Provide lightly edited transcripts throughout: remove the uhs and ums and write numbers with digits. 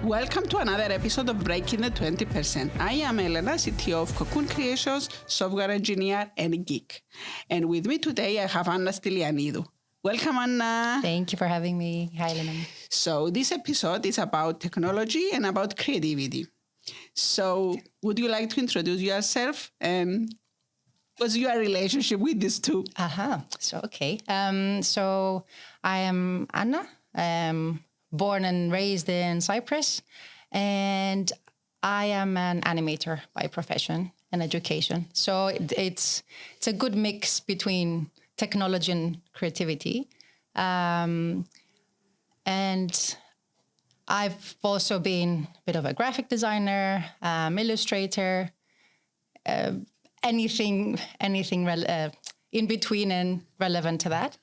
Welcome to another episode of Breaking the 20%. I am Elena, CTO of Cocoon Creations, software engineer and geek. And with me today, I have Anna Stylianidou. Welcome, Anna. Thank you for having me. Hi, Elena. So this episode is about technology and about creativity. So would you like to introduce yourself and what's your relationship with these two? So I am Anna, born and raised in Cyprus, and I am an animator by profession and education. So it's a good mix between technology and creativity. And I've also been a bit of a graphic designer, illustrator, anything in between and relevant to that.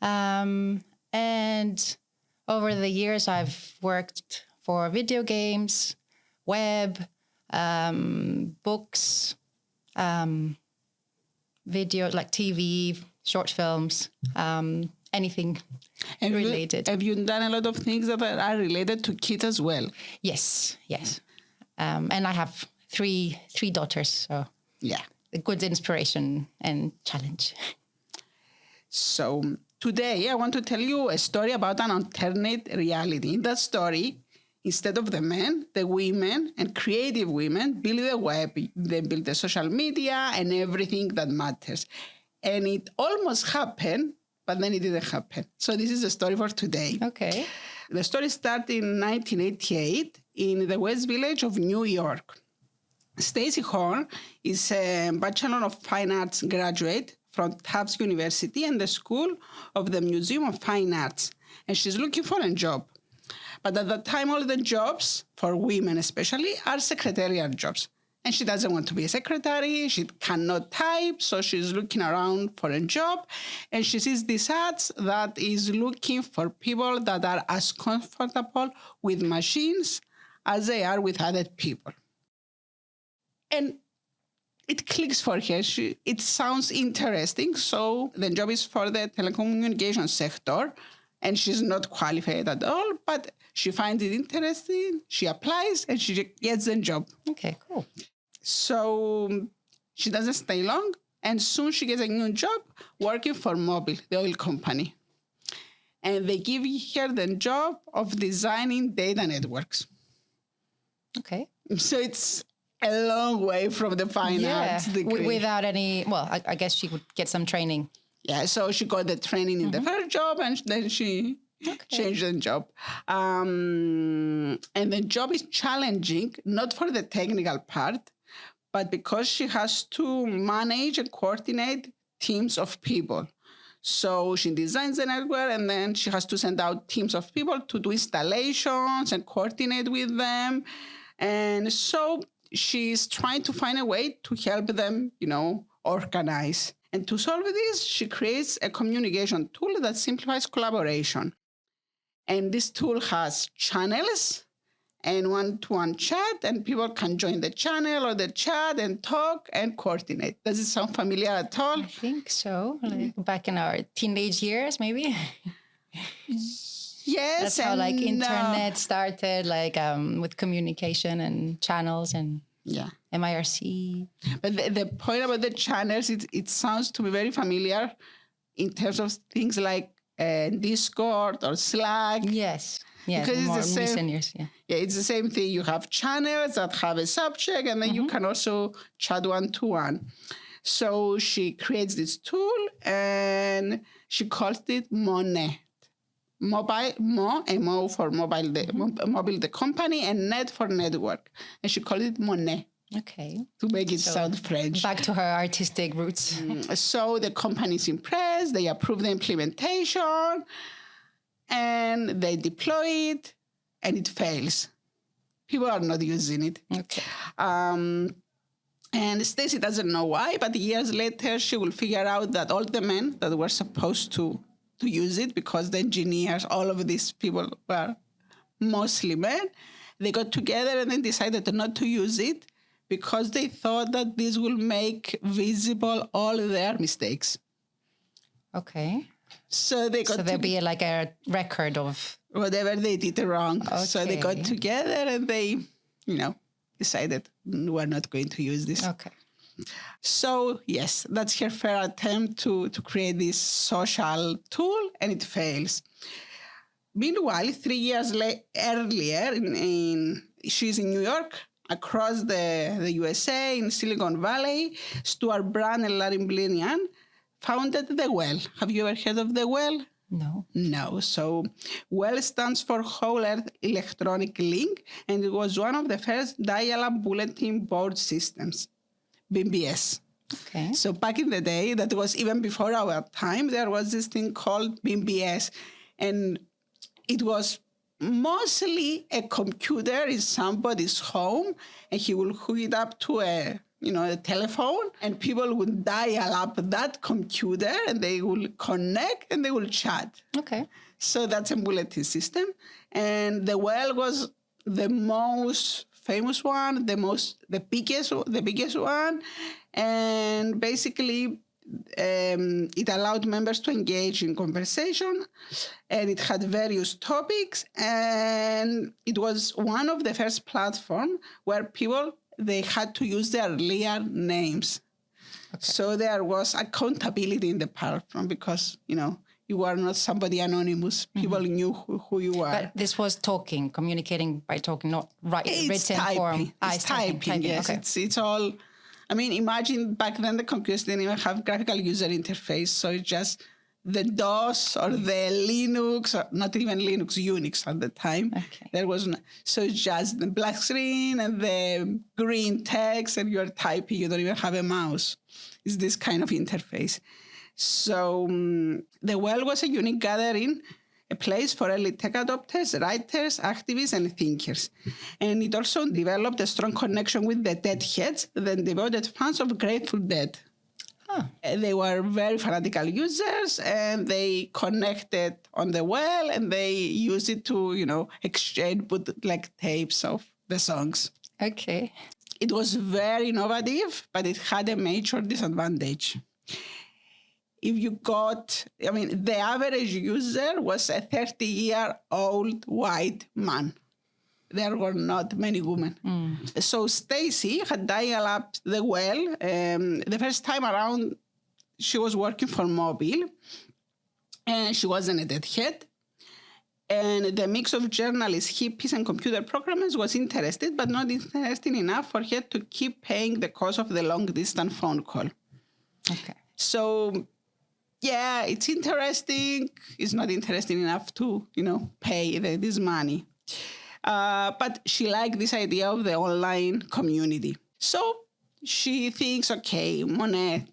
And over the years, I've worked for video games, web, books, video like TV, short films, anything related. Have you done a lot of things that are related to kids as well? Yes. And I have three daughters, so yeah, a good inspiration and challenge. So today I want to tell you a story about an alternate reality. In that story, instead of the men, the women and creative women build the web. They build the social media and everything that matters. And it almost happened, but then it didn't happen. So this is the story for today. Okay. The story started in 1988 in the West Village of New York. Stacy Horn is a Bachelor of Fine Arts graduate from Tufts University and the School of the Museum of Fine Arts. And she's looking for a job. But at that time, all the jobs, for women especially, are secretarial jobs. And she doesn't want to be a secretary. She cannot type, so she's looking around for a job. And she sees these ads that is looking for people that are as comfortable with machines as they are with other people. And it clicks for her. It sounds interesting. So the job is for the telecommunications sector, and she's not qualified at all, but she finds it interesting. She applies, and she gets the job. Okay, cool. So she doesn't stay long, and soon she gets a new job working for Mobil, the oil company. And they give her the job of designing data networks. Okay. So it's a long way from the fine arts degree. Without any, I guess she would get some training. Yeah, so she got the training in the first job, and then she changed the job. And the job is challenging, not for the technical part, but because she has to manage and coordinate teams of people. So she designs the network, and then she has to send out teams of people to do installations and coordinate with them. And so she's trying to find a way to help them, organize. And to solve this, she creates a communication tool that simplifies collaboration. And this tool has channels and one-to-one chat, and people can join the channel or the chat and talk and coordinate. Does it sound familiar at all? I think so. Like back in our teenage years, maybe. Yes. That's how internet started, with communication and channels and MIRC. But the point about the channels, it sounds to me very familiar in terms of things like Discord or Slack. Yes. Yeah, because more it's the same, recent years, yeah, it's the same thing. You have channels that have a subject, and then you can also chat one-to-one. So she creates this tool, and she calls it Monet. Mo for mobile, mobile the company, and net for network. And she called it Monet. Okay. To make it sound French. Back to her artistic roots. So the company is impressed. They approve the implementation, and they deploy it, and it fails. People are not using it. Okay. And Stacy doesn't know why, but years later, she will figure out that all the men that were supposed to use it, because the engineers, all of these people were mostly men, they got together and then decided not to use it because they thought that this will make visible all their mistakes. Okay. So they got So there'll be like a record of whatever they did wrong. Okay. So they got together and they, decided we're not going to use this. Okay. So yes, that's her fair attempt to create this social tool, and it fails. Meanwhile, 3 years earlier, she's in New York, across the USA, in Silicon Valley, Stuart Brand and Larry Blinian founded The Well. Have you ever heard of The Well? No. No. So WELL stands for Whole Earth Electronic Link, and it was one of the first dial-up bulletin board systems, BBS. Okay. So back in the day, that was even before our time, there was this thing called BBS, and it was mostly a computer in somebody's home, and he will hook it up to a telephone, and people would dial up that computer, and they will connect, and they will chat. Okay. So that's a bulletin system. And the Well was the most famous one, the biggest one. And basically, it allowed members to engage in conversation, and it had various topics. And it was one of the first platforms where they had to use their real names. Okay. So there was accountability in the platform because, you were not somebody anonymous. People knew who you were. But this was communicating by talking, not written typing. form. It's typing, yes. Okay. It's all... imagine back then the computers didn't even have graphical user interface. So it's just the DOS or the Linux, or not even Linux, Unix at the time. Okay. There was so it's just the black screen and the green text, and you're typing. You don't even have a mouse. It's this kind of interface. So the Well was a unique gathering, a place for early tech adopters, writers, activists, and thinkers. And it also developed a strong connection with the Deadheads, the devoted fans of Grateful Dead. Huh. They were very fanatical users, and they connected on the Well, and they used it to, exchange bootleg tapes of the songs. Okay. It was very innovative, but it had a major disadvantage. If you the average user was a 30-year-old white man. There were not many women. So Stacy had dialed up the Well. The first time around, she was working for Mobile, and she wasn't a deadhead. And the mix of journalists, hippies, and computer programmers was interested, but not interesting enough for her to keep paying the cost of the long-distance phone call. Okay. So... yeah, it's interesting. It's not interesting enough to, pay this money. But she liked this idea of the online community. So she thinks, okay, Monet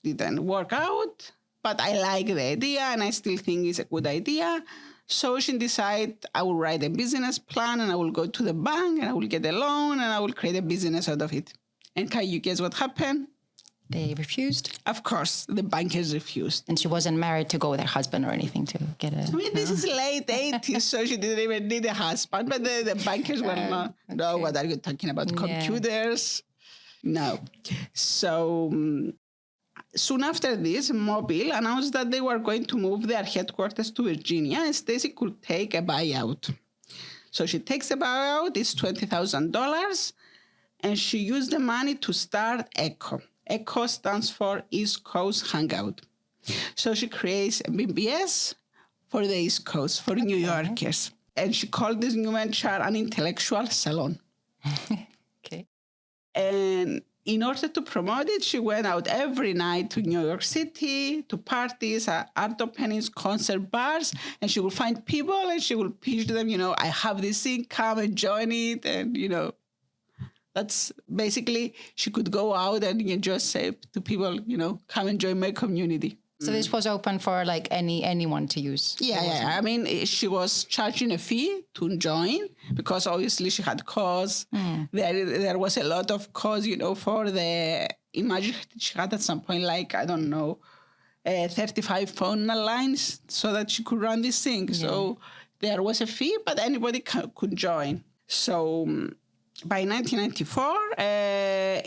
didn't work out, but I like the idea, and I still think it's a good idea. So she decided, I will write a business plan, and I will go to the bank, and I will get a loan, and I will create a business out of it. And can you guess what happened? They refused? Of course, the bankers refused. And she wasn't married to go with her husband or anything to get a... this is late 80s, so she didn't even need a husband. But the bankers were not, no, what are you talking about? Computers? No. So soon after this, Mobile announced that they were going to move their headquarters to Virginia, and Stacy could take a buyout. So she takes a buyout, it's $20,000, and she used the money to start ECHO. ECHO stands for East Coast Hangout. So she creates a BBS for the East Coast, for New Yorkers. And she called this new venture an intellectual salon. Okay. And in order to promote it, she went out every night to New York City, to parties, art openings, concert bars, and she will find people and she will pitch them, I have this thing, come and join it, and, that's basically, she could go out and just say to people, come and join my community. So this was open for anyone to use? Yeah. She was charging a fee to join because obviously she had cause. There was a lot of cause, for imagine she had at some point 35 phone lines so that she could run this thing. Yeah. So there was a fee, but anybody could join. So... by 1994,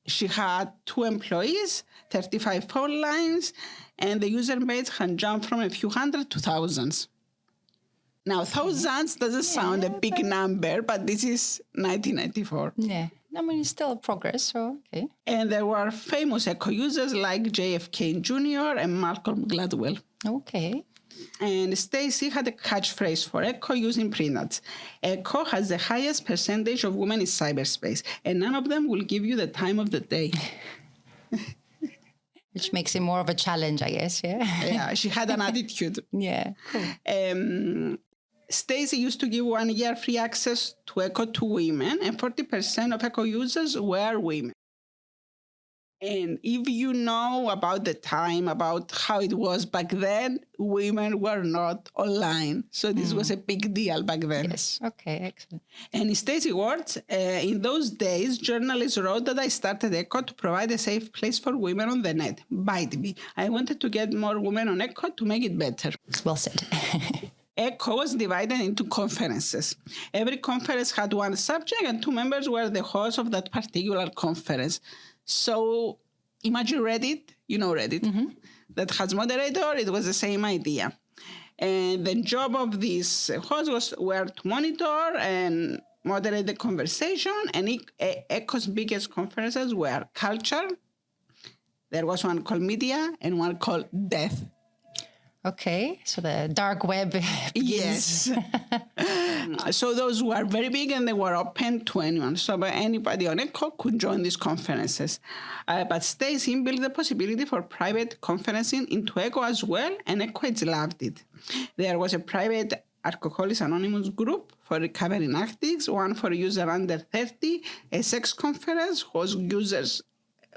she had 2 employees, 35 phone lines, and the user base can jump from a few hundred to thousands. Now, thousands doesn't sound a big number, but this is 1994. Yeah. I mean, it's still progress, so okay. And there were famous Echo users like JFK Jr. and Malcolm Gladwell. Okay. And Stacy had a catchphrase for Echo using prinouts. Echo has the highest percentage of women in cyberspace, and none of them will give you the time of the day. Which makes it more of a challenge, I guess, yeah? Yeah, she had an attitude. Yeah, cool. Stacy used to give 1 year free access to Echo to women, and 40% of Echo users were women. And if you know about the time, about how it was back then, women were not online. So this was a big deal back then. Yes, okay, excellent. And in Stacy's words, in those days, journalists wrote that I started Echo to provide a safe place for women on the net. Bite me. I wanted to get more women on Echo to make it better. It's well said. Echo was divided into conferences. Every conference had one subject, and 2 members were the hosts of that particular conference. So imagine Reddit, you know Reddit, that has moderator, it was the same idea. And the job of these hosts were to monitor and moderate the conversation, and Echo's biggest conferences were culture, there was one called media, and one called death. Okay, so the dark web begins. Yes. So those were very big, and they were open to anyone. So anybody on Echo could join these conferences. But Stacy built the possibility for private conferencing into Echo as well, and Echoids loved it. There was a private Alcoholics Anonymous group for recovering addicts, one for users under 30, a sex conference whose users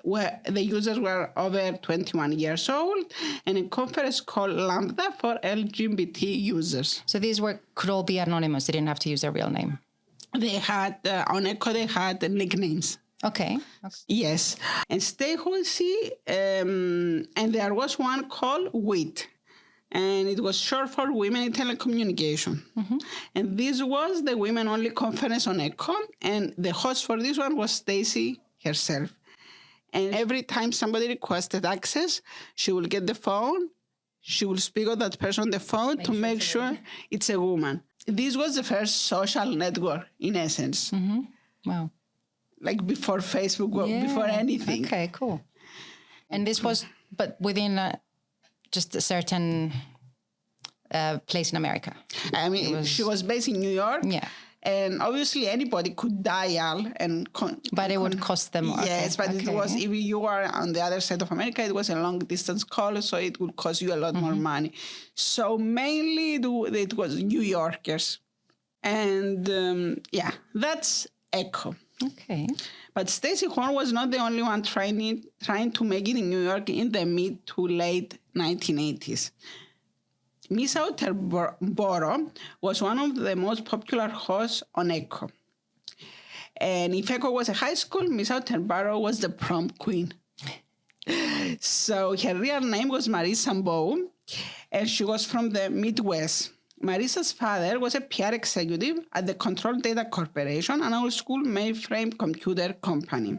where the users were over 21 years old, and a conference called Lambda for LGBT users. So these could all be anonymous. They didn't have to use their real name. They had, on Echo, they had nicknames. Okay. Yes. And Stacy, and there was one called WIT, and it was short for Women in Telecommunication. And this was the women-only conference on Echo, and the host for this one was Stacy herself. And every time somebody requested access, she will get the phone. She will speak with that person on the phone to make sure it's a woman. This was the first social network, in essence. Wow. Like before Facebook, before anything. Okay, cool. And this was, but within just a certain place in America. I mean, she was based in New York. Yeah. And obviously anybody could dial and... But it would cost them... Yes, but it was, if you are on the other side of America, it was a long distance call, so it would cost you a lot more money. So mainly it was New Yorkers. And that's Echo. Okay. But Stacy Horn was not the only one trying to make it in New York in the mid to late 1980s. Miss Outerborough was one of the most popular hosts on Echo. And if Echo was a high school, Miss Outerborough was the prom queen. So her real name was Marisa Bowe, and she was from the Midwest. Marisa's father was a PR executive at the Control Data Corporation, an old-school mainframe computer company.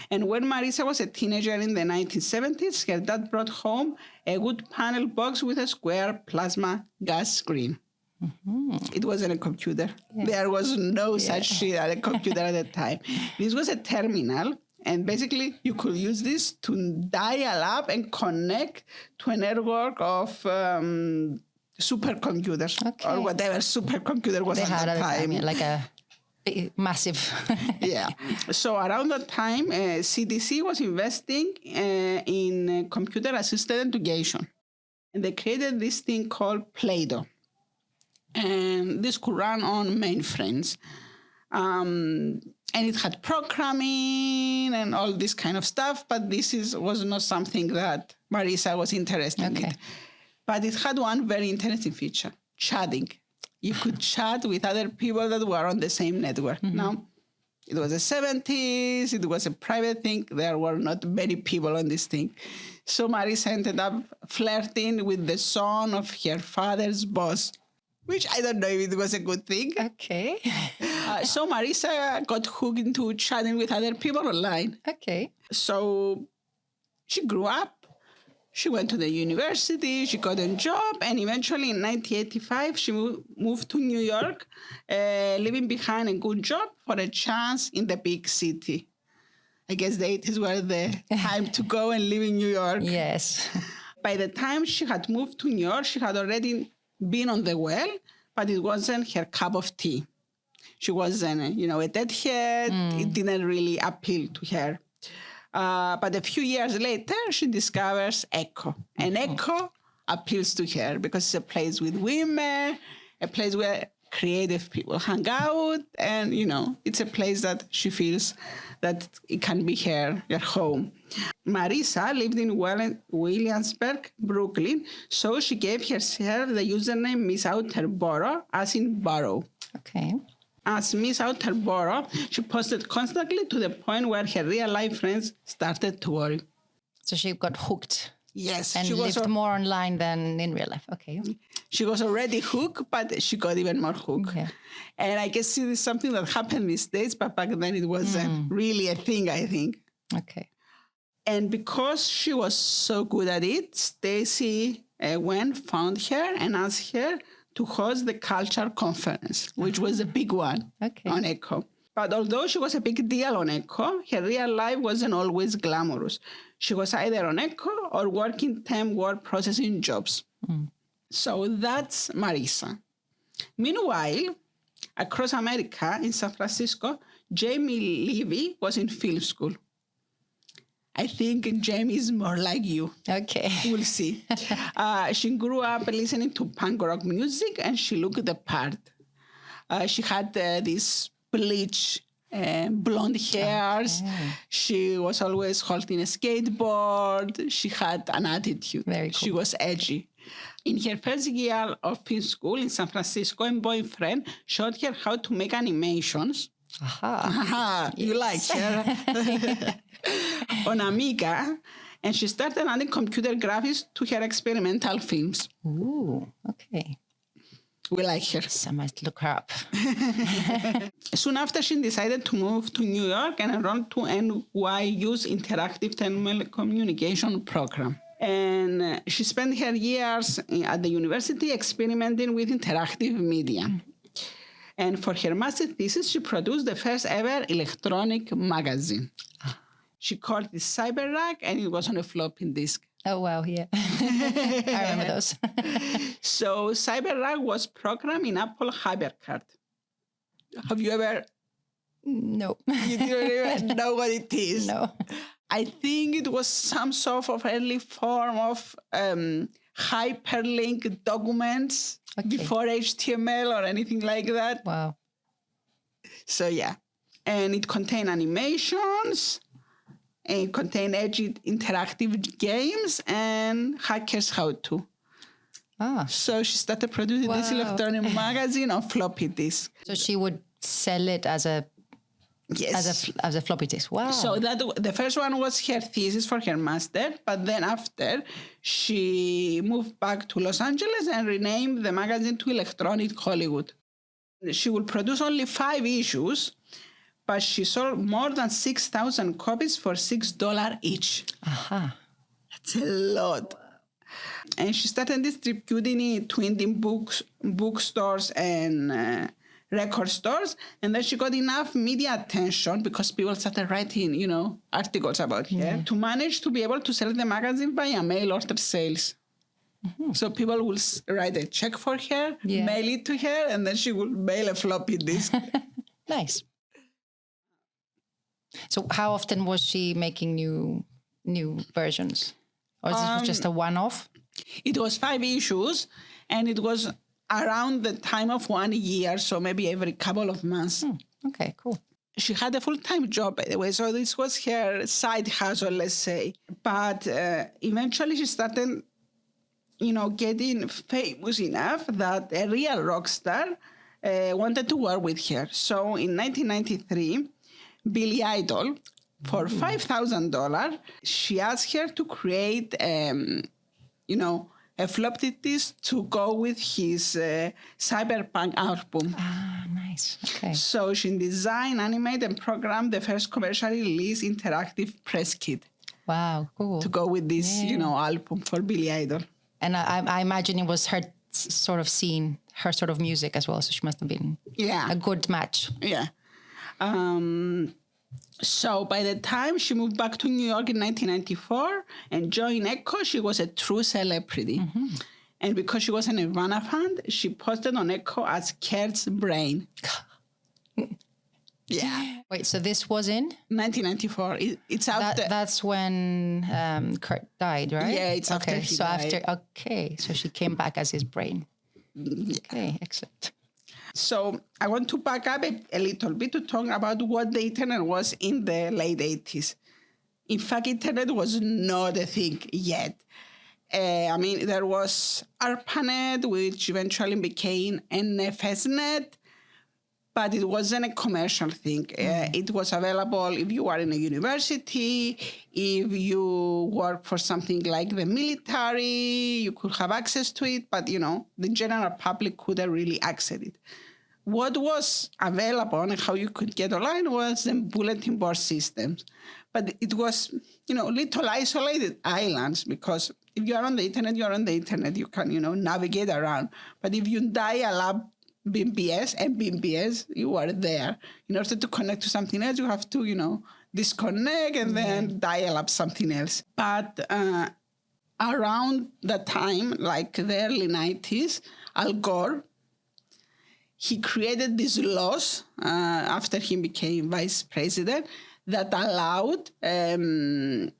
And when Marisa was a teenager in the 1970s, her dad brought home a wood panel box with a square plasma gas screen. It wasn't a computer. Yeah. There was no such shit as a computer at the time. This was a terminal, and basically you could use this to dial up and connect to a network of supercomputers or whatever supercomputer was at that time. Like a massive. Yeah. So around that time, CDC was investing in computer-assisted education. And they created this thing called Play-Doh. And this could run on mainframes. And it had programming and all this kind of stuff, but this was not something that Marisa was interested in. But it had one very interesting feature, chatting. You could chat with other people that were on the same network. Now, it was the 70s. It was a private thing. There were not many people on this thing. So Marisa ended up flirting with the son of her father's boss, which I don't know if it was a good thing. Okay. So Marisa got hooked into chatting with other people online. Okay. So she grew up. She went to the university, she got a job, and eventually in 1985, she moved to New York, leaving behind a good job for a chance in the big city. I guess the 80s were the time to go and live in New York. Yes. By the time she had moved to New York, she had already been on the well, but it wasn't her cup of tea. She wasn't, a deadhead. It didn't really appeal to her. But a few years later, she discovers Echo. And Echo appeals to her because it's a place with women, a place where creative people hang out. And, it's a place that she feels that it can be her home. Marisa lived in Williamsburg, Brooklyn, so she gave herself the username Miss Outerborough, as in borough. Okay. As Miss Outerborough, she posted constantly to the point where her real-life friends started to worry. So she got hooked. Yes. And she lived more online than in real life. Okay. She was already hooked, but she got even more hooked. Yeah. And I guess it is something that happened these days, but back then it wasn't really a thing, I think. Okay. And because she was so good at it, Stacy found her and asked her to host the culture conference, which was a big one on Echo. But although she was a big deal on Echo, her real life wasn't always glamorous. She was either on Echo or working temp word processing jobs. So that's Marisa. Meanwhile, across America, in San Francisco, Jaime Levy was in film school. I think Jaime is more like you. Okay. We'll see. She grew up listening to punk rock music, and she looked the part. She had this bleach blonde hairs. Okay. She was always holding a skateboard. She had an attitude. Very cool. She was edgy. In her first year of film school in San Francisco, a boyfriend showed her how to make animations. Aha. You like her. On Amiga, and she started adding computer graphics to her experimental films. Ooh, okay. We like her. So I must look her up. Soon after, she decided to move to New York and enrolled to NYU's Interactive Telecommunication program. And she spent her years at the university experimenting with interactive media. And for her master thesis, she produced the first ever electronic magazine. She called it CyberRack, and it was on a floppy disk. Oh, wow, yeah. I remember those. So CyberRack was programmed in Apple HyperCard. Have you ever? No. You didn't even know what it is? No. I think it was some sort of early form of hyperlink documents before HTML or anything like that. Wow. So, yeah. And it contained animations. It contained edgy interactive games and hackers how-to. So she started producing this electronic magazine on floppy disk. So she would sell it as a floppy disk. Wow. So the first one was her thesis for her master, but then after she moved back to Los Angeles and renamed the magazine to Electronic Hollywood. She would produce only 5 issues, but she sold more than 6,000 copies for $6 each. That's a lot. And she started distributing it to indie bookstores and record stores. And then she got enough media attention because people started writing, articles about her to manage to be able to sell the magazine via mail order sales. So people will write a check for her, mail it to her, and then she will mail a floppy disk. Nice. So how often was she making new versions? Or this was just a one-off? It was 5 issues, and it was around the time of 1 year, so maybe every couple of months. Okay, cool. She had a full-time job, by the way, so this was her side hustle, let's say. But eventually she started, getting famous enough that a real rock star wanted to work with her. So in 1993, Billy Idol, for $5,000, she asked her to create, a floppy disk to go with his cyberpunk album. Nice. Okay. So she designed, animated, and programmed the first commercially released interactive press kit. Wow, cool. to go with this, album for Billy Idol. And I imagine it was her sort of scene, her sort of music as well. So she must have been a good match. Yeah. So by the time she moved back to New York in 1994 and joined Echo, she was a true celebrity. Mm-hmm. And because she was a Nirvana fan, she posted on Echo as Kurt's brain. Yeah. Wait, so this was in 1994. It's after. That's when Kurt died, right? Yeah, it's after he died. So she came back as his brain. Okay, excellent. So I want to back up a little bit to talk about what the internet was in the late 80s. In fact, internet was not a thing yet. There was ARPANET, which eventually became NFSNet, but it wasn't a commercial thing. It was available if you are in a university, if you work for something like the military, you could have access to it, but, the general public couldn't really access it. What was available and how you could get online was the bulletin board systems. But it was, little isolated islands, because if you're on the internet, you're on the internet. You can, navigate around. But if you dial up BBS, you are there. In order to connect to something else, you have to, disconnect and then dial up something else. But around that time, like the early 90s, Al Gore, he created these laws after he became vice president that allowed the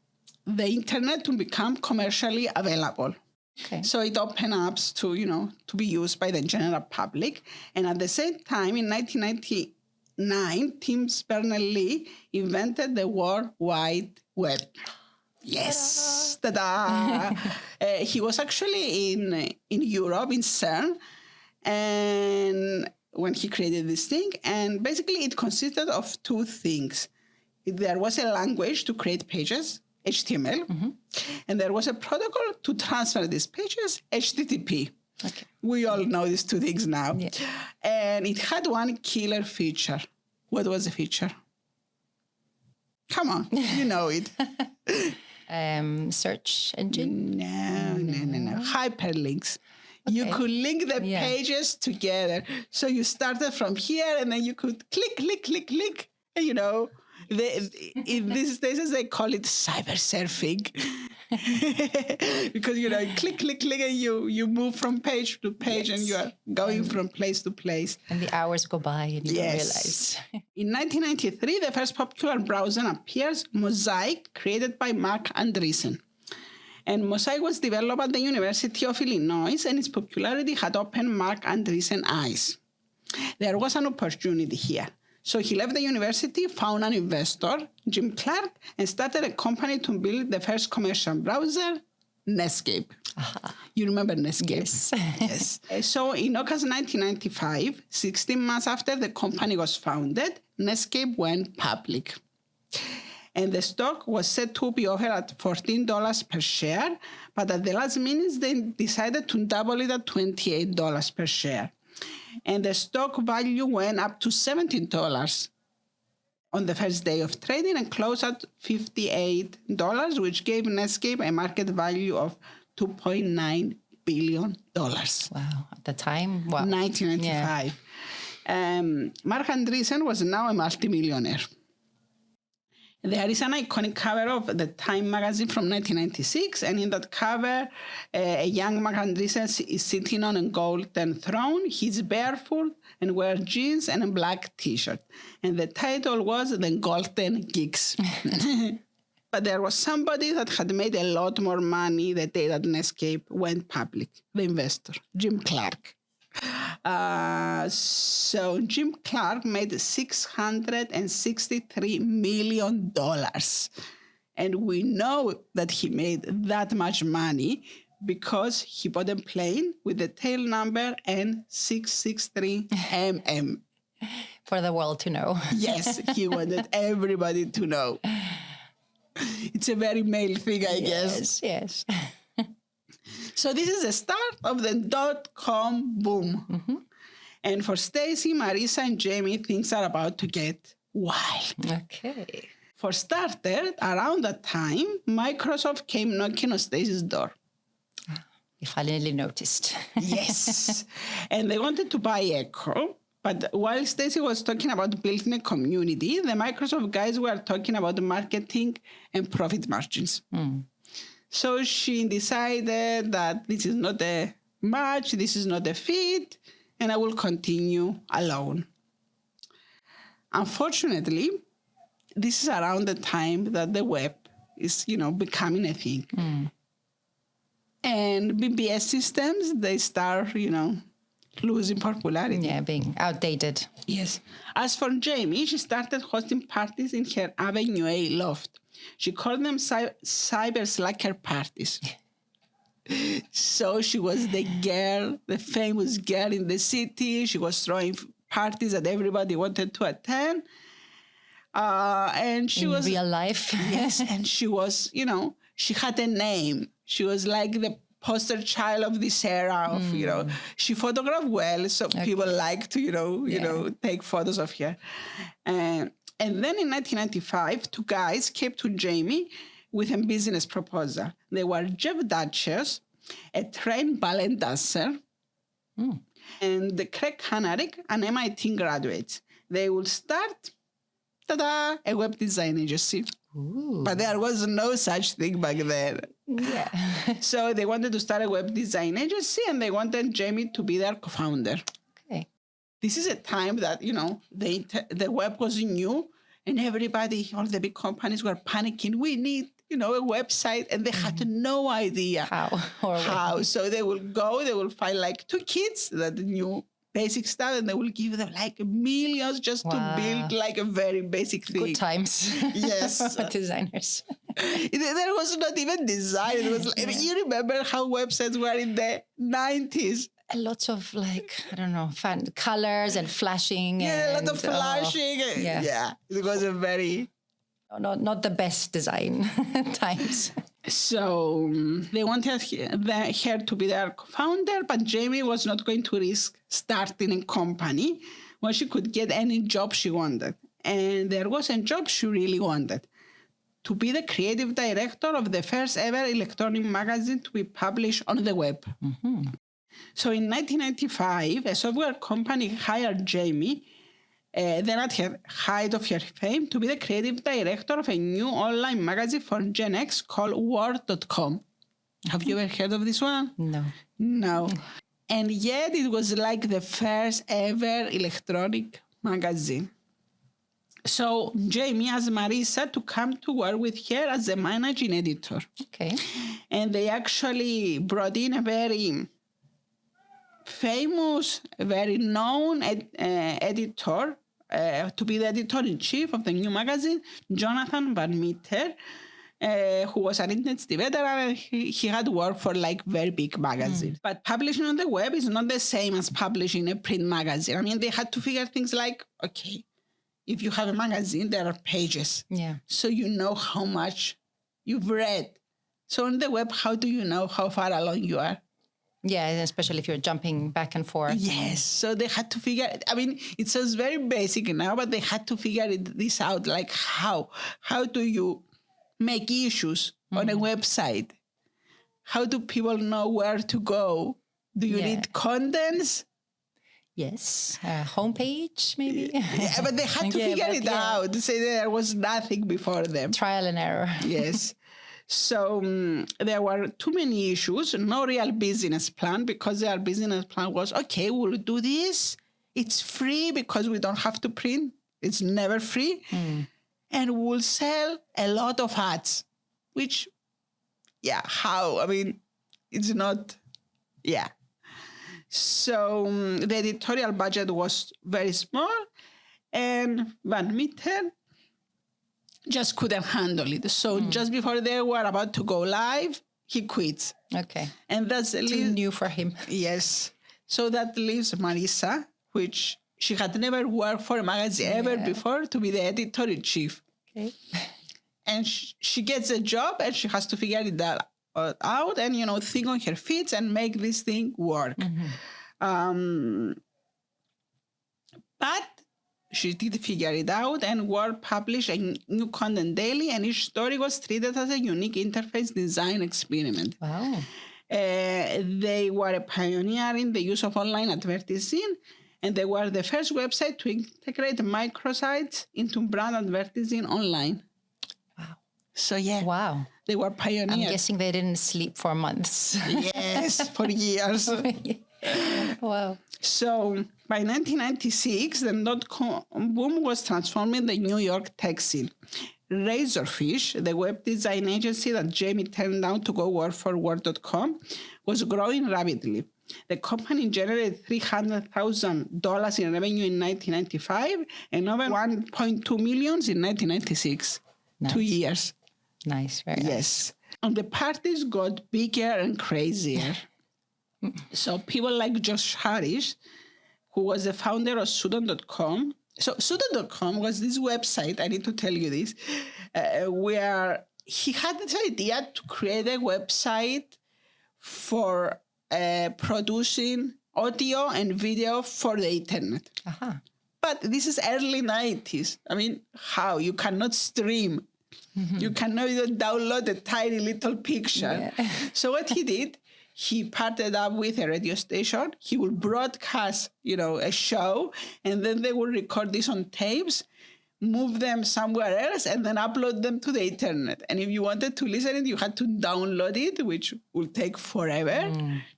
internet to become commercially available. Okay. So it opened up to be used by the general public. And at the same time, in 1999, Tim Berners-Lee invented the World Wide Web. Yes, ta-da! He was actually in Europe, in CERN, and when he created this thing, and basically it consisted of two things. There was a language to create pages, HTML, and there was a protocol to transfer these pages, HTTP. Okay. We all know these two things now. Yeah. And it had one killer feature. What was the feature? Come on, you know it. Search engine? No. Hyperlinks. Okay. You could link the pages together. So you started from here, and then you could click, and in these days, they call it cyber surfing. Because, you click, and you move from page to page, and you are going from place to place. And the hours go by, and you don't realize. In 1993, the first popular browser appears, Mosaic, created by Mark Andreessen. And Mosaic was developed at the University of Illinois, and its popularity had opened Mark Andreessen's eyes. There was an opportunity here. So he left the university, found an investor, Jim Clark, and started a company to build the first commercial browser, Netscape. Uh-huh. You remember Netscape? Yes. So in August 1995, 16 months after the company was founded, Netscape went public. And the stock was set to be offered at $14 per share, but at the last minute, they decided to double it at $28 per share. And the stock value went up to $17 on the first day of trading and closed at $58, which gave Netscape a market value of $2.9 billion. Wow. At the time? Wow. 1995. Yeah. Mark Andreessen was now a multimillionaire. There is an iconic cover of the Time magazine from 1996, and in that cover, a young Mark Andreessen is sitting on a golden throne. He's barefoot and wears jeans and a black T-shirt. And the title was The Golden Geeks. But there was somebody that had made a lot more money the day that Netscape went public, the investor, Jim Clark. So Jim Clark made $663 million. And we know that he made that much money because he bought a plane with the tail number N663MM. For the world to know. Yes, he wanted everybody to know. It's a very male thing, I guess. Yes. So this is the start of the dot-com boom. Mm-hmm. And for Stacy, Marisa, and Jaime, things are about to get wild. Okay. For starters, around that time, Microsoft came knocking on Stacy's door. You finally noticed. Yes. And they wanted to buy Echo. But while Stacy was talking about building a community, the Microsoft guys were talking about marketing and profit margins. So she decided that this is not a match, this is not a fit, and I will continue alone. Unfortunately, this is around the time that the web is, becoming a thing. And BBS systems, they start, losing popularity. Yeah, being outdated. Yes. As for Jaime, she started hosting parties in her Avenue A loft. She called them cyber slacker parties. So she was the girl, the famous girl in the city. She was throwing parties that everybody wanted to attend. And she was... In real life. Yes, and she was, she had a name. She was like the poster child of this era of, she photographed well, so people like to, take photos of her. And then in 1995, two guys came to Jaime with a business proposal. They were Jeff Dutchess, a trained ballet dancer, and Craig Hanarik, an MIT graduate. They will start, a web design agency. Ooh. But there was no such thing back then. Yeah. So they wanted to start a web design agency, and they wanted Jaime to be their co-founder. Okay. This is a time that, the web was new, and everybody, all the big companies were panicking. We need, a website, and they had no idea how. So they will go, they will find like two kids that knew basic stuff, and they will give them like millions just to build like a very basic thing. Good times. Yes. Designers. There was not even design. It was like, you remember how websites were in the 90s? Lots of fun colors and flashing. Yeah, a lot of flashing. Yeah. It was a very... Not the best design times. So they wanted her to be their founder, but Jaime was not going to risk starting a company when she could get any job she wanted. And there was a job she really wanted, to be the creative director of the first ever electronic magazine to be published on the web. So in 1995, a software company hired Jaime, then at her height of her fame, to be the creative director of a new online magazine for Gen X called Word.com. Have you ever heard of this one? No. And yet it was like the first ever electronic magazine. So Jaime asked Marisa to come to work with her as a managing editor. Okay. And they actually brought in a very famous, very known editor to be the editor-in-chief of the new magazine, Jonathan Van Meter, who was an intensity veteran, and he had worked for like very big magazines. But publishing on the web is not the same as publishing a print magazine. I mean, they had to figure things like, okay, if you have a magazine, there are pages. Yeah. So you know how much you've read. So on the web, how do you know how far along you are? Yeah, especially if you're jumping back and forth. Yes. So they had to figure, it sounds very basic now, but they had to figure this out. Like how do you make issues on a website? How do people know where to go? Do you need contents? Yes. Homepage, maybe? Yeah, but they had to figure it out. Say there was nothing before them. Trial and error. Yes. So there were too many issues, no real business plan, because their business plan was, okay, we'll do this. It's free because we don't have to print. It's never free. And we'll sell a lot of ads, which, how? It's not, So the editorial budget was very small, and Van Meter just couldn't handle it. So just before they were about to go live, he quits. Okay. And that's too new for him. Yes. So that leaves Marisa, which she had never worked for a magazine ever before, to be the editor-in-chief. Okay. And she gets a job, and she has to figure it out and, think on her feet and make this thing work. But She did figure it out, and Word published a new content daily, and each story was treated as a unique interface design experiment. Wow. They were a pioneer in the use of online advertising, and they were the first website to integrate microsites into brand advertising online. Wow. So, yeah. Wow. They were pioneers. I'm guessing they didn't sleep for months. Yes, for years. Wow. So, by 1996, the dot-com boom was transforming the New York tech scene. Razorfish, the web design agency that Jaime turned down to go work for Word.com, was growing rapidly. The company generated $300,000 in revenue in 1995 and over $1.2 million in 1996. Nice. 2 years. Nice, very nice. Yes. And the parties got bigger and crazier. So people like Josh Harris, who was the founder of Sudan.com. So Sudan.com was this website, I need to tell you this, where he had this idea to create a website for producing audio and video for the internet. Uh-huh. But this is early 90s. I mean, how? You cannot stream. Mm-hmm. You cannot even download a tiny little picture. Yeah. So what he did, he partnered up with a radio station. He would broadcast, a show, and then they would record this on tapes, move them somewhere else, and then upload them to the internet. And if you wanted to listen to it, you had to download it, which would take forever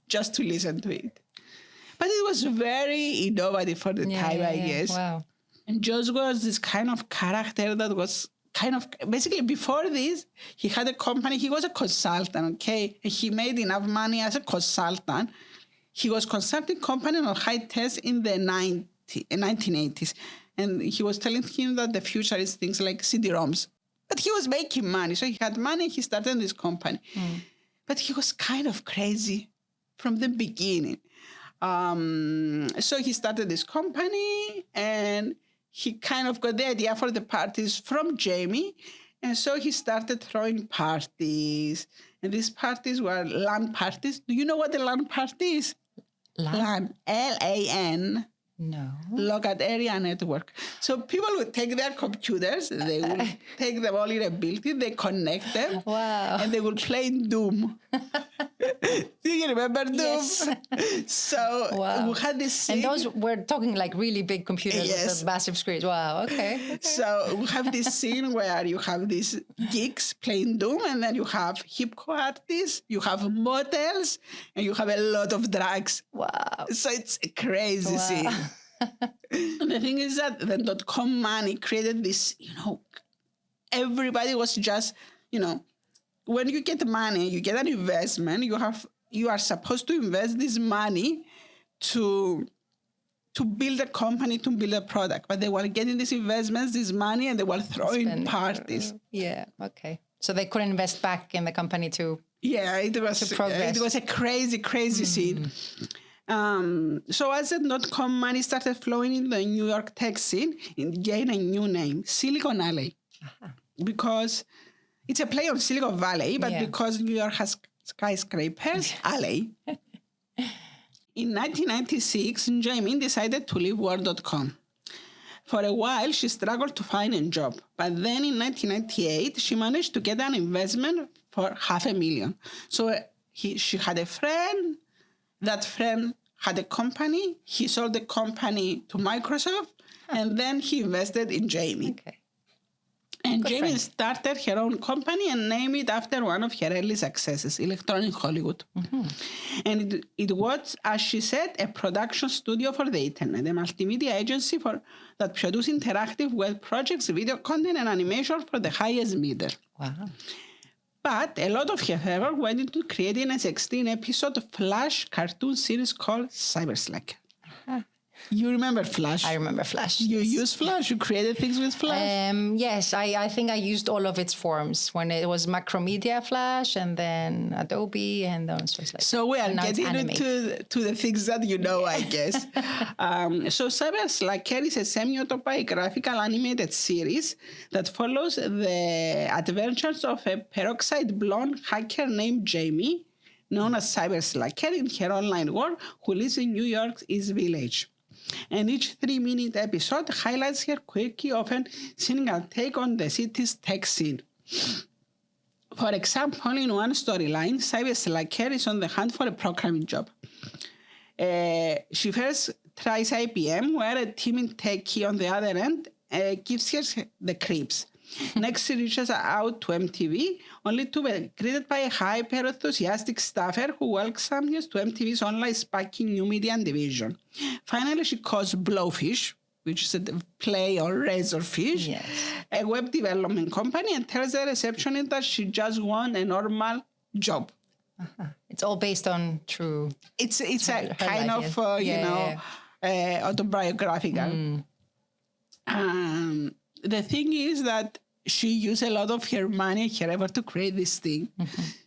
just to listen to it. But it was very innovative for the time, I guess. Wow. And Josh was this kind of character that was basically before this, he had a company. He was a consultant, okay? He made enough money as a consultant. He was consulting company on high tech in the 1980s. And he was telling him that the future is things like CD-ROMs. But he was making money. So he had money. He started this company. But he was kind of crazy from the beginning. So he started this company, and he kind of got the idea for the parties from Jaime. And so he started throwing parties. And these parties were LAN parties. Do you know what a LAN party is? LAN. LAN. No. Local Area Network. So people would take their computers, they would take them all in a building, they connect them, and they would play Doom. Do you remember Doom? Yes. So we had this scene. And those were talking like really big computers with massive screens. Wow, okay. So we have this scene where you have these geeks playing Doom, and then you have hip-hop artists, you have models, and you have a lot of drugs. Wow. So it's a crazy scene. And the thing is that the dot-com money created this, everybody was just, when you get money, you get an investment, you are supposed to invest this money to build a company, to build a product. But they were getting these investments, this money, and they were throwing parties. Yeah, okay. So they couldn't invest back in the company to progress. It was a crazy, crazy scene. So as the dot-com money started flowing in the New York tech scene, it gained a new name, Silicon Alley. Because it's a play on Silicon Valley, but because New York has skyscrapers, LA. In 1996, Jaime decided to leave Word.com. For a while, she struggled to find a job. But then in 1998, she managed to get an investment for $500,000. So she had a friend. That friend had a company. He sold the company to Microsoft, and then he invested in Jaime. Okay. And Good Jaime friend. started her own company and named it after one of her early successes, Electronic Hollywood. And it was, as she said, a production studio for the internet, a multimedia agency that produced interactive web projects, video content, and animation for the highest bidder. Wow. But a lot of her effort went into creating a 16-episode Flash cartoon series called Cyberslacker. You remember Flash? I remember Flash. You used Flash? You created things with Flash? Yes, I think I used all of its forms when it was Macromedia Flash and then Adobe and then so it's like. So we are getting into the things that you know, I guess. So Cyberslacker is a semi-autobiographical animated series that follows the adventures of a peroxide blonde hacker named Jaime, known as Cyberslacker in her online world, who lives in New York's East Village. And each 3-minute episode highlights her quirky, often cynical take on the city's tech scene. For example, in one storyline, Cyber Slacker is on the hunt for a programming job. She first tries IBM, where a teaming techie on the other end gives her the creeps. Next, she reaches out to MTV, only to be greeted by a hyper-enthusiastic staffer who welcomes her to MTV's online sparking new media division. Finally, she calls Blowfish, which is a play on Razorfish, Yes. a web development company, and tells the receptionist that she just won a normal job. It's all based on true. It's a her kind life, of, autobiographical. The thing is that she used a lot of her money and her effort to create this thing.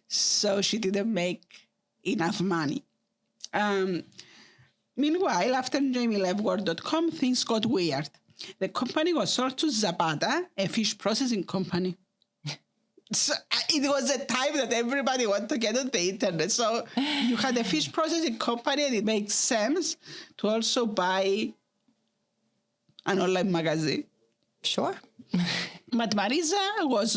So she didn't make enough money. Meanwhile, after JaimeLevy.com, things got weird. The company was sold to Zapata, a fish processing company. So it was a time that everybody wanted to get on the internet. So you had a fish processing company, and it makes sense to also buy an online magazine. Sure. But Marisa was,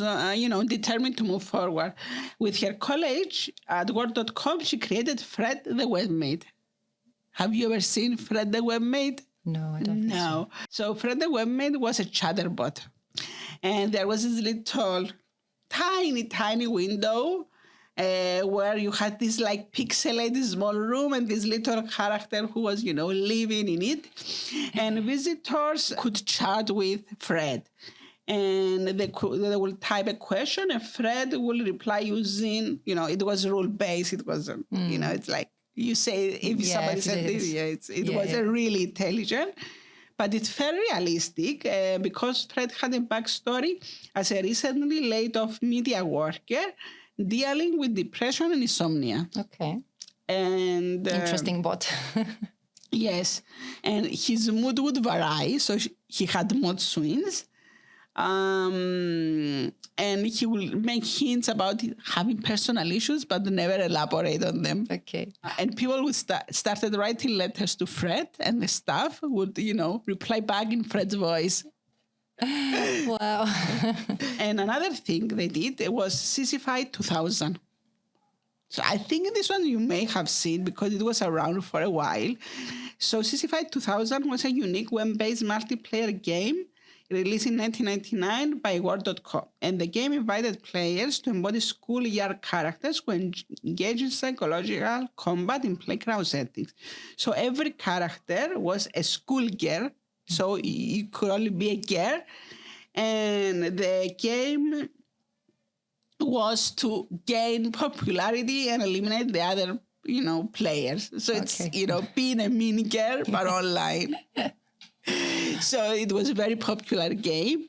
determined to move forward. With her college at Word.com, she created Fred the Webmate. Have you ever seen Fred the Webmate? No, I don't think so. No. So Fred the Webmate was a chatterbot. And there was this little tiny window where you had this like pixelated small room and this little character who was, living in it. And visitors could chat with Fred. And they will type a question and Fred will reply using, it was rule-based. It wasn't, it's like you say, if somebody said this, it wasn't really intelligent. But it's very realistic because Fred had a backstory as a recently laid-off media worker dealing with depression and insomnia. Okay. And Interesting bot. yes. And his mood would vary. So he had mood swings. And he will make hints about having personal issues, but never elaborate on them. Okay. And people would started writing letters to Fred, and the staff would, reply back in Fred's voice. Wow. And another thing they did was Sissified 2000. So I think this one you may have seen because it was around for a while. So Sissified 2000 was a unique web-based multiplayer game released in 1999 by Word.com. And the game invited players to embody schoolyard characters who engage in psychological combat in playground settings. So every character was a schoolgirl, so you could only be a girl. And the game was to gain popularity and eliminate the other, players. So it's, being a mini girl, but online. So it was a very popular game.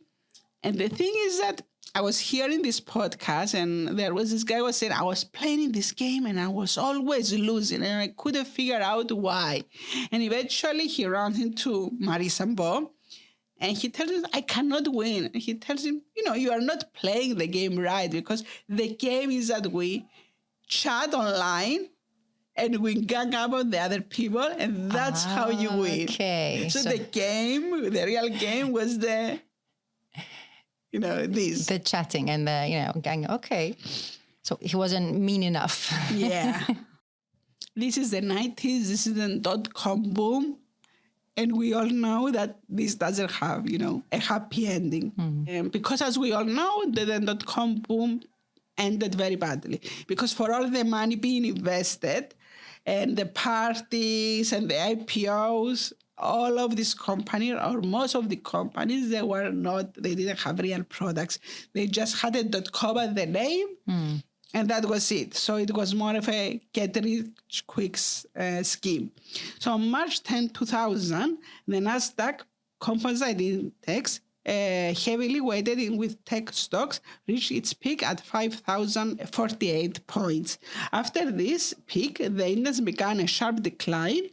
And the thing is that I was hearing this podcast and there was this guy who was saying, I was playing in this game and I was always losing and I couldn't figure out why. And eventually he runs into Marisa Bowe and he tells him, I cannot win. And he tells him, you are not playing the game right because the game is that we chat online and we gang up on the other people, and that's how you win. Okay. So the real game was this. The chatting and the, gang. Okay. So he wasn't mean enough. Yeah. This is the 90s. This is the .com boom. And we all know that this doesn't have, a happy ending. Because as we all know, the .com boom ended very badly. Because for all the money being invested, and the parties and the IPOs, all of these companies, or most of the companies, they didn't have real products. They just had a .com as the name, and that was it. So it was more of a get-rich-quick scheme. So on March 10, 2000, the NASDAQ Composite Index, heavily weighted in with tech stocks, reached its peak at 5,048 points. After this peak, the index began a sharp decline,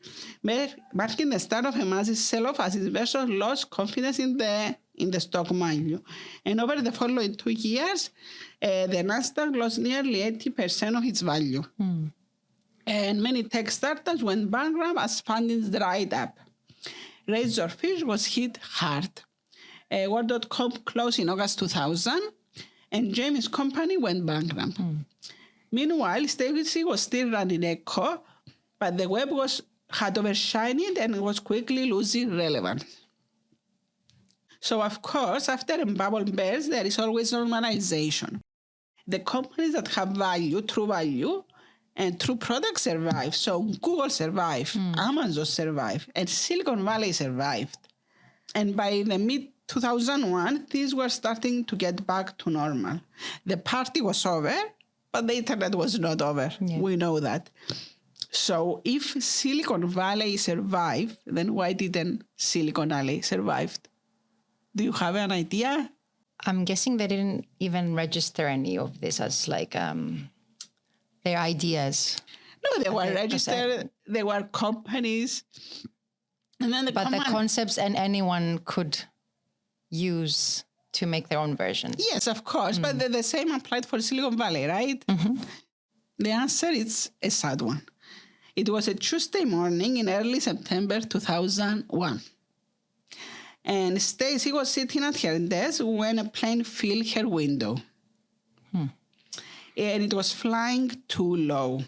marking the start of a massive sell-off as investors lost confidence in the stock value. And over the following 2 years, the NASDAQ lost nearly 80% of its value. And many tech startups went bankrupt as funding dried up. Razorfish was hit hard. Word.com closed in August 2000, and Jaime's company went bankrupt. Meanwhile, Stacy was still running Echo, but the web had overshined it and was quickly losing relevance. So, of course, after a bubble bursts, there is always normalization. The companies that have value, and true products survive. So Google survived, Amazon survived, and Silicon Valley survived. And by the mid-2001, things were starting to get back to normal. The party was over, but the internet was not over. Yeah. We know that. So if Silicon Valley survived, then why didn't Silicon Valley survive? Do you have an idea? I'm guessing they didn't even register any of this as like their ideas. No, they were registered. They were companies. And then the concepts and anyone could use to make their own versions. Yes, of course. But the same applied for Silicon Valley, right? Mm-hmm. The answer is a sad one. It was a Tuesday morning in early September 2001. And Stacy was sitting at her desk when a plane filled her window. And it was flying too low.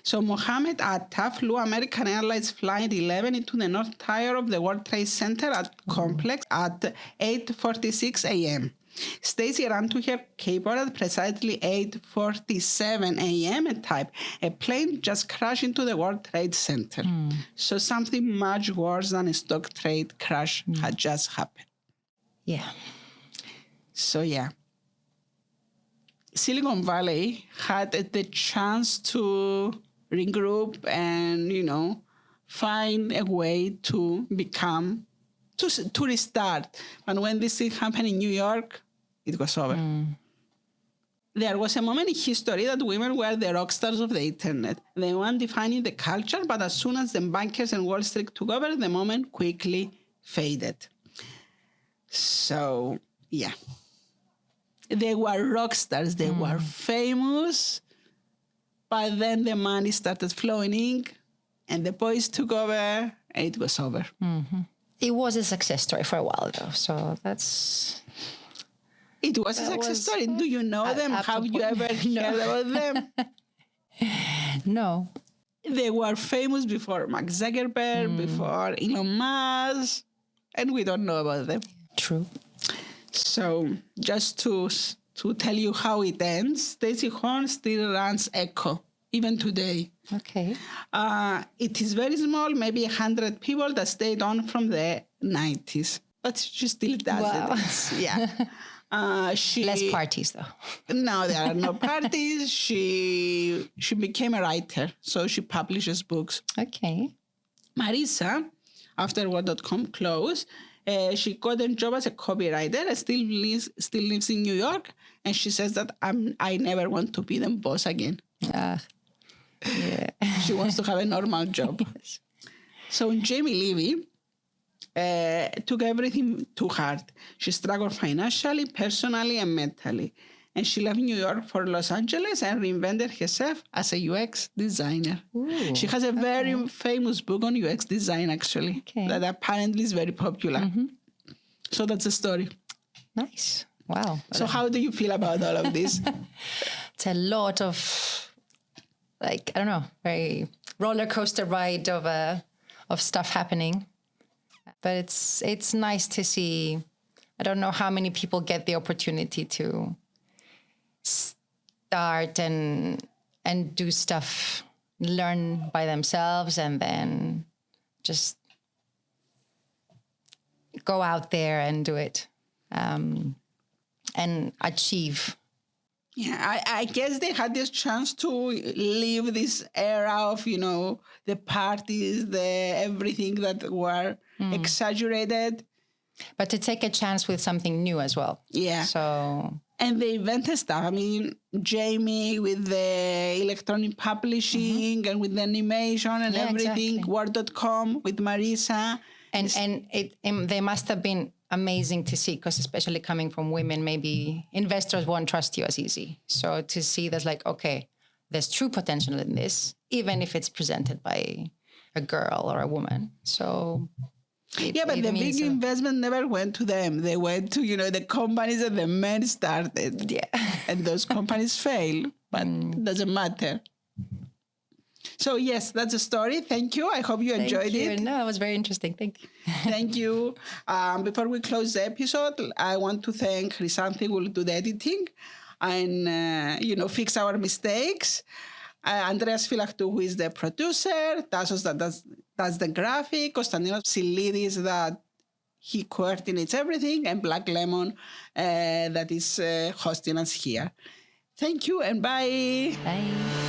So Mohammed Atta flew American Airlines Flight 11 into the north tower of the World Trade Center complex at 8:46 a.m. Stacy ran to her keyboard at precisely 8:47 a.m. and typed, "A plane just crashed into the World Trade Center." So something much worse than a stock trade crash had just happened. Yeah. So yeah. Silicon Valley had the chance to regroup and, find a way to restart. And when this thing happened in New York, it was over. There was a moment in history that women were the rock stars of the internet, the one defining the culture, but as soon as the bankers and Wall Street took over, the moment quickly faded. So, yeah. They were rock stars, they were famous, but then the money started flowing in, and the boys took over, and it was over. Mm-hmm. It was a success story for a while, though, so that's... It was a success story. Do you know them? Have you ever heard about them? No. They were famous before Mark Zuckerberg, before Elon Musk, and we don't know about them. True. So just to tell you how it ends, Stacy Horn still runs Echo, even today. Okay. It is very small, maybe 100 people that stayed on from the 90s. But she still does it. Yeah. Less parties, though. No, there are no parties. She became a writer, so she publishes books. Okay. Marisa, after Word.com closed, she got a job as a copywriter and still lives in New York. And she says that I never want to be the boss again. Yeah. She wants to have a normal job. Yes. So Jaime Levy took everything too hard. She struggled financially, personally, and mentally. And she left New York for Los Angeles and reinvented herself as a UX designer. Ooh, she has a very famous book on UX design, actually, that apparently is very popular. Mm-hmm. So that's the story. Nice. Wow. So how do you feel about all of this? It's a lot of, very roller coaster ride of stuff happening. But it's nice to see. I don't know how many people get the opportunity to start and do stuff, learn by themselves, and then just go out there and do it and achieve. Yeah, I guess they had this chance to leave this era of, the parties, the everything that were exaggerated. But to take a chance with something new as well. Yeah. So... And they invented stuff. I mean, Jaime with the electronic publishing and with the animation and everything. Exactly. Word.com with Marisa. And they must have been amazing to see, because especially coming from women, maybe investors won't trust you as easy. So to see there's there's true potential in this, even if it's presented by a girl or a woman. So but the big investment never went to them. They went to, the companies that the men started. Yeah. And those companies fail, but it doesn't matter. So yes, that's the story. Thank you. I hope you enjoyed it. No, it was very interesting. Thank you. Thank you. Before we close the episode, I want to thank Chrysanthi, who will do the editing and, fix our mistakes. Andreas Philaktou, who is the producer. Tassos that does the graphic. Konstantinos Psilidis, that he coordinates everything. And Black Lemon, that is hosting us here. Thank you and bye. Bye.